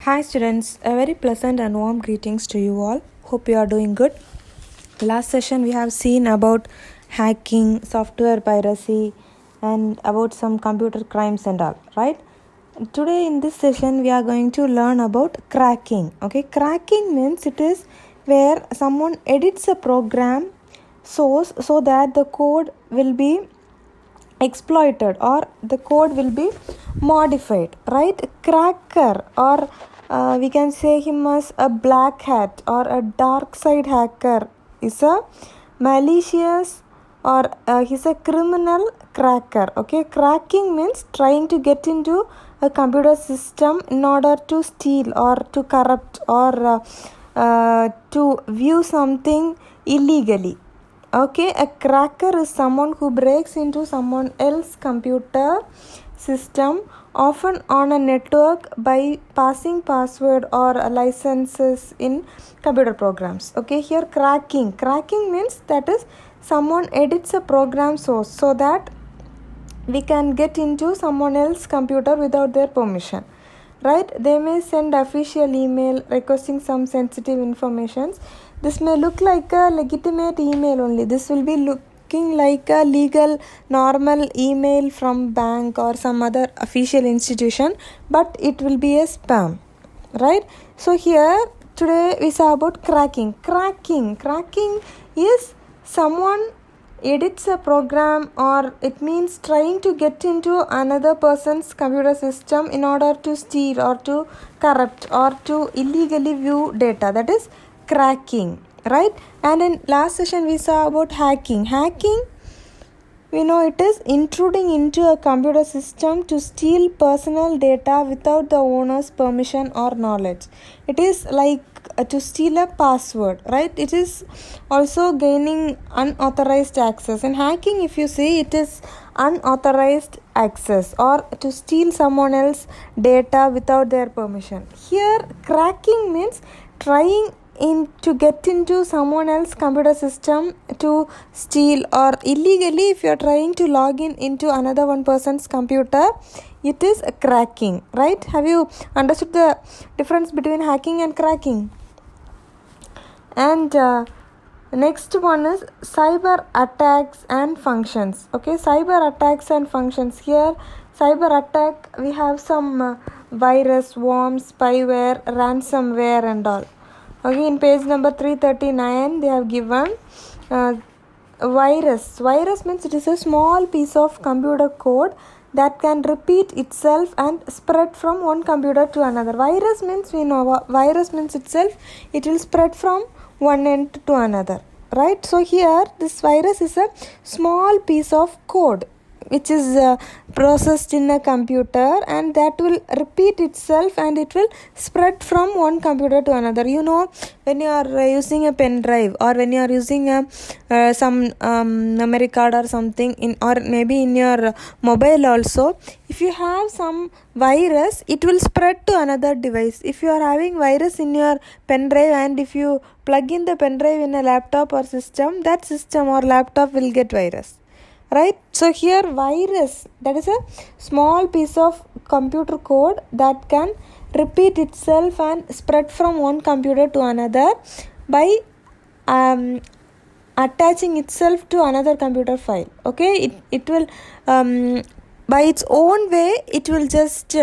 Hi students, a very pleasant and warm greetings to you all. Hope you are doing good. Last session we have seen about hacking, software piracy and about some computer crimes and all, right? Today in this session we are going to learn about cracking. Okay, cracking means it is where someone edits a program source so that the code will be exploited or the code will be modified, right? Cracker, or we can say him as a black hat or a dark side hacker, is a malicious or he's a criminal cracker. Okay, cracking means trying to get into a computer system in order to steal or to corrupt or to view something illegally. Okay, a cracker is someone who breaks into someone else's computer system, often on a network, by passing password or licenses in computer programs. Okay, here cracking means that is someone edits a program source so that we can get into someone else's computer without their permission, right? They may send official email requesting some sensitive information. This may look like a legitimate email only. This will be looking like a legal normal email from bank or some other official institution, but it will be a spam, right? So here today we saw about cracking. Cracking is someone edits a program, or it means trying to get into another person's computer system in order to steal or to corrupt or to illegally view data. That is cracking, right? And in last session we saw about hacking. We know it is intruding into a computer system to steal personal data without the owner's permission or knowledge. It is like to steal a password, right? It is also gaining unauthorized access. In hacking, if you see, it is unauthorized access or to steal someone else's data without their permission. Here cracking means trying to get into someone else's computer system to steal, or illegally if you are trying to log into another one person's computer, it is a cracking, right? Have you understood the difference between hacking and cracking? And next one is cyber attacks and functions. Okay, cyber attacks and functions. Here cyber attack, we have some virus, worms, spyware, ransomware and all. Okay, in page number 339 they have given virus. Virus means it is a small piece of computer code that can repeat itself and spread from one computer to another. Virus means, we know virus means itself, it will spread from one end to another, right? So here this virus is a small piece of code which is processed in a computer, and that will repeat itself and it will spread from one computer to another. You know, when you are using a pen drive, or when you are using some memory card or something in, or maybe in your mobile also, if you have some virus, it will spread to another device. If you are having virus in your pen drive and if you plug in the pen drive in a laptop or system, that system or laptop will get virus, right? So here virus, that is a small piece of computer code that can repeat itself and spread from one computer to another by attaching itself to another computer file. Okay, it will by its own way it will just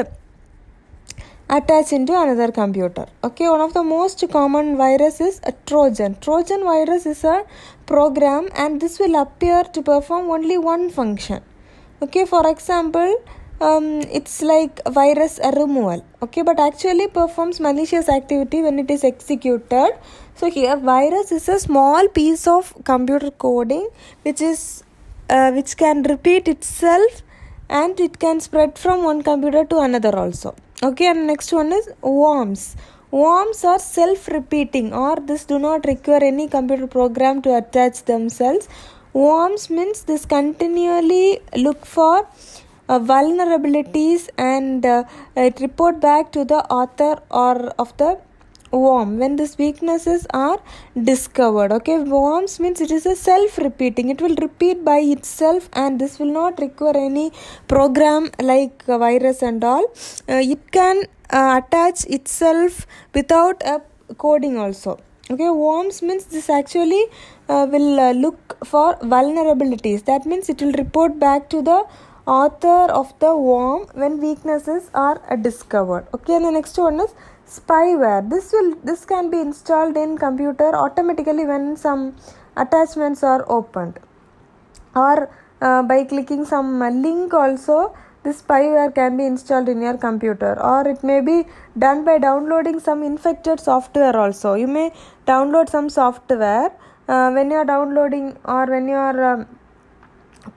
attach into another computer. Okay, one of the most common virus is a Trojan. Trojan virus is a program, and this will appear to perform only one function. Okay, for example, it's like virus removal. Okay, but actually performs malicious activity when it is executed. So here virus is a small piece of computer coding which can repeat itself and it can spread from one computer to another also. Okay, and next one is worms. Worms are self-repeating, or this do not require any computer program to attach themselves. Worms means this continually look for vulnerabilities and it report back to the author or of the worm when these weaknesses are discovered. Okay, worms means it is a self-repeating, it will repeat by itself, and this will not require any program like a virus and all. It can attach itself without a coding also. Okay, worms means this actually will look for vulnerabilities. That means it will report back to the author of the worm when weaknesses are discovered. Okay, and the next one is spyware. This can be installed in computer automatically when some attachments are opened, or by clicking some link also. This spyware can be installed in your computer, or it may be done by downloading some infected software also. You may download some software when you are downloading, or when you are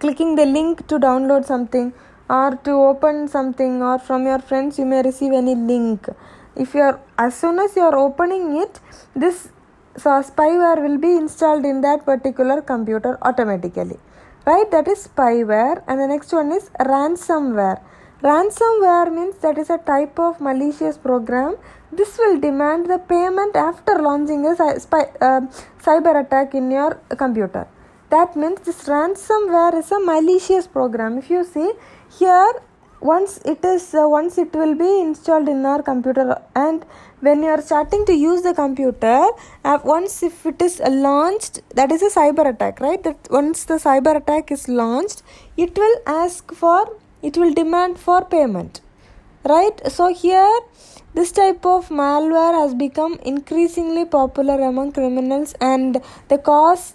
clicking the link to download something or to open something, or from your friends you may receive any link. As soon as you are opening it, this spyware will be installed in that particular computer automatically. Right, that is spyware. And the next one is ransomware. Ransomware means that is a type of malicious program. This will demand the payment after launching a cyber attack in your computer. That means this ransomware is a malicious program. If you see here, once it will be installed in our computer, and when you are starting to use the computer, once if it is launched, that is a cyber attack, right? That once the cyber attack is launched, it will demand for payment, right? So here this type of malware has become increasingly popular among criminals, and they cost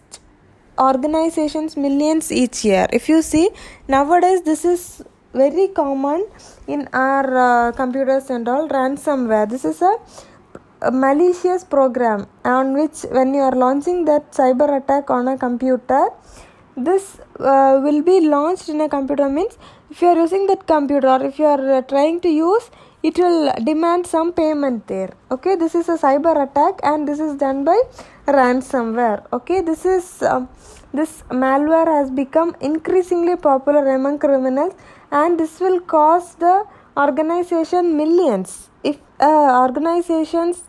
organizations millions each year. If you see nowadays, this is very common in our computers and all. Ransomware, this is a malicious program on which when you are launching that cyber attack on a computer, this will be launched in a computer. Means if you are using that computer, or if you are trying to use, it will demand some payment there. Okay, this is a cyber attack, and this is done by ransomware. Okay, this malware has become increasingly popular among criminals, and this will cost the organization millions. If organization's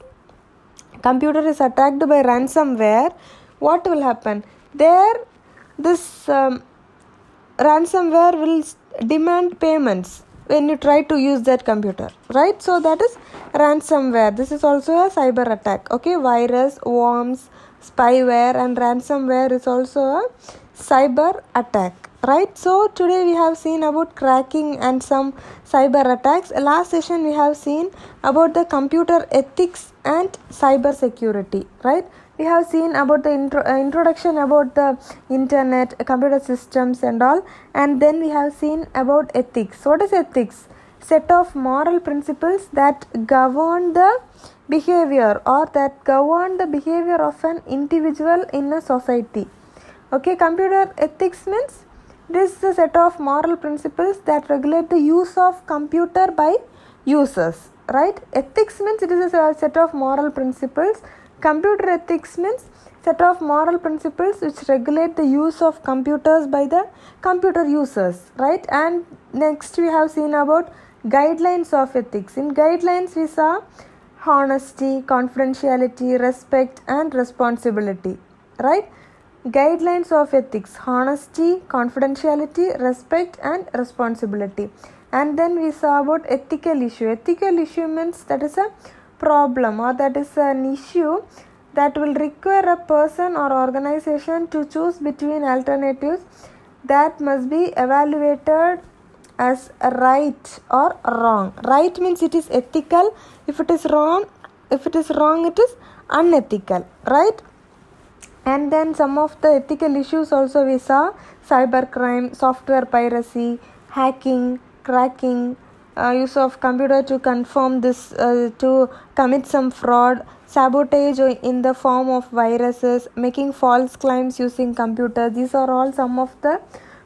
computer is attacked by ransomware, what will happen? This ransomware will demand payments when you try to use that computer, right? So that is ransomware. This is also a cyber attack. Okay, virus, worms, spyware, and ransomware is also a cyber attack, right? So today we have seen about cracking and some cyber attacks. Last session we have seen about the computer ethics and cyber security, right? We have seen about the introduction about the internet, computer systems and all, and then we have seen about ethics. What is ethics? Set of moral principles that govern the behavior, or that govern the behavior of an individual in a society. Okay, computer ethics means this is a set of moral principles that regulate the use of computer by users, right? Ethics means it is a set of moral principles. Computer ethics means set of moral principles which regulate the use of computers by the computer users, right? And next we have seen about guidelines of ethics. In guidelines we saw honesty, confidentiality, respect and responsibility, right? Guidelines of ethics: honesty, confidentiality, respect and responsibility. And then we saw about ethical issue. Ethical issue means that is a problem, or that is an issue that will require a person or organization to choose between alternatives that must be evaluated as right or wrong. Right means it is ethical. If it is wrong, it is unethical, right? And then some of the ethical issues also we saw: cybercrime, software piracy, hacking, cracking, use of computer to confirm this, to commit some fraud, sabotage in the form of viruses, making false claims using computers. These are all some of the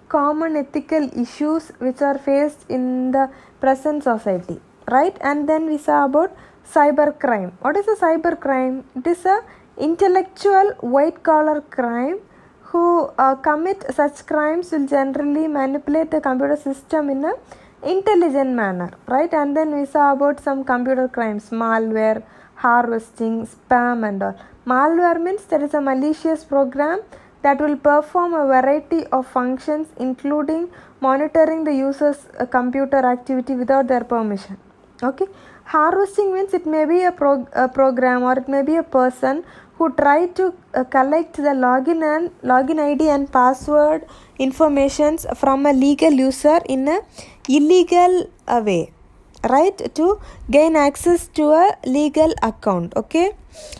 common ethical issues which are faced in the present society, right? And then we saw about cybercrime. What is a cybercrime? It is a intellectual white collar crime. Who commit such crimes will generally manipulate the computer system in a intelligent manner, right? And then we saw about some computer crimes, malware, harvesting, spam and all. Malware means there is a malicious program that will perform a variety of functions including monitoring the user's computer activity without their permission. Okay. Harvesting means it may be a program or it may be a person who try to collect the login ID and password informations from a legal user in a illegal way, right, to gain access to a legal account. Okay.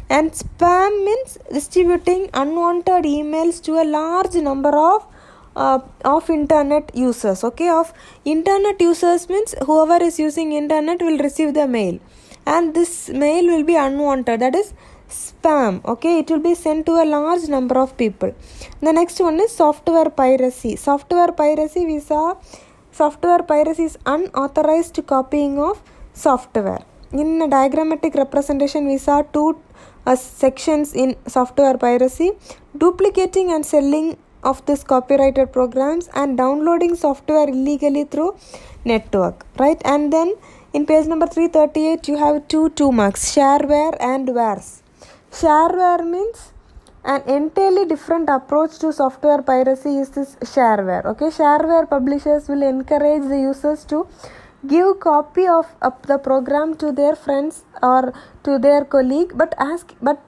And spam means distributing unwanted emails to a large number of internet users. Okay, of internet users means whoever is using internet will receive the mail, and this mail will be unwanted, that is spam. Okay, it will be sent to a large number of people. The next one is software piracy. Software piracy, we saw software piracy is unauthorized copying of software. In a diagrammatic representation, we saw two sections in software piracy: duplicating and selling of this copyrighted programs and downloading software illegally through network, right? And then in page number 338 you have two marks, shareware and wares. Shareware means an entirely different approach to software piracy is this shareware. Okay, shareware publishers will encourage the users to give copy of the program to their friends or to their colleague, but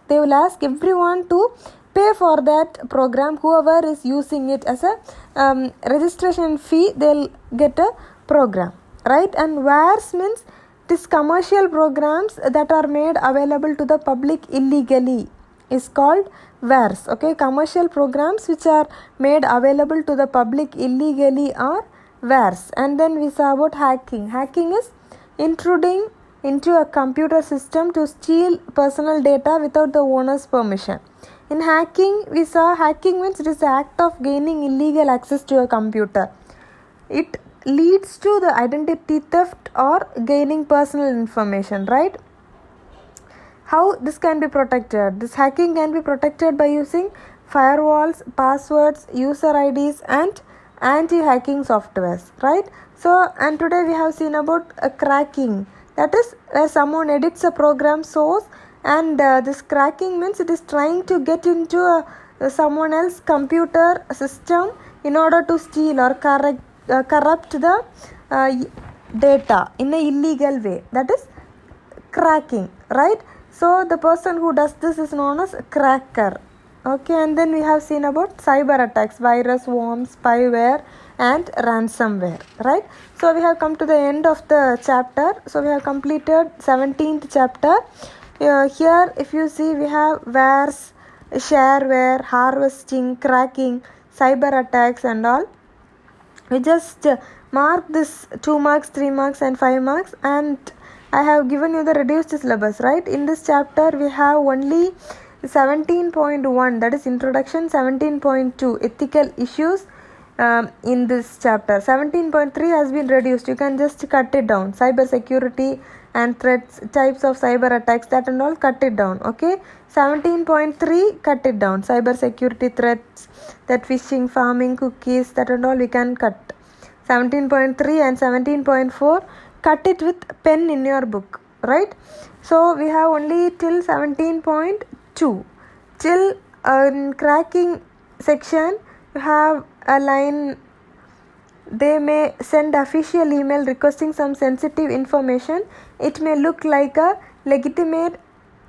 they will ask everyone to pay for that program. Whoever is using it as a registration fee, they'll get a program, right? And wares means these commercial programs that are made available to the public illegally is called wares. Okay, commercial programs which are made available to the public illegally are wares. And then we saw about hacking. Hacking is intruding into a computer system to steal personal data without the owner's permission. In hacking, we saw hacking means it is the act of gaining illegal access to a computer. It leads to the identity theft or gaining personal information, right? How this can be protected? This hacking can be protected by using firewalls, passwords, user IDs and anti-hacking softwares, right? So, and today we have seen about cracking. That is where someone edits a program source, and this cracking means it is trying to get into someone else's computer system in order to steal or corrupt the data in an illegal way. That is cracking, right? So the person who does this is known as cracker. Okay, and then we have seen about cyber attacks, virus, worms, spyware and ransomware, right? So we have come to the end of the chapter. So we have completed 17th chapter. Here if you see, we have wares, shareware, harvesting, cracking, cyber attacks and all. We just mark this 2 marks, 3 marks and 5 marks, and I have given you the reduced syllabus, right? In this chapter we have only 17.1, that is introduction, 17.2 ethical issues in this chapter. 17.3 has been reduced, you can just cut it down. Cyber security and threats, types of cyber attacks, that and all, cut it down. Okay, 17.3 cut it down. Cyber security threats, that phishing, farming, cookies, that and all we can cut. 17.3 and 17.4 cut it with pen in your book, right? So we have only till 17.2. Till in cracking section you have a line: they may send official email requesting some sensitive information. It may look like a legitimate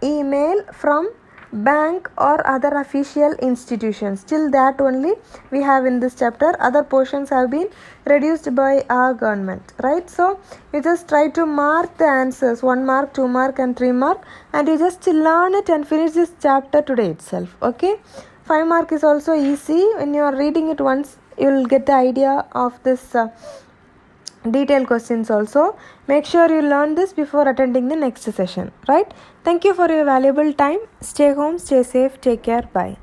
email from bank or other official institutions. Till that only we have in this chapter. Other portions have been reduced by our government, right? So you just try to mark the answers, 1 mark, 2 mark and 3 mark, and you just learn it and finish this chapter today itself. Okay, 5 mark is also easy. When you are reading it once, you will get the idea of this detailed questions also. Make sure you learn this before attending the next session, right? Thank you for your valuable time. Stay home, stay safe, take care, bye.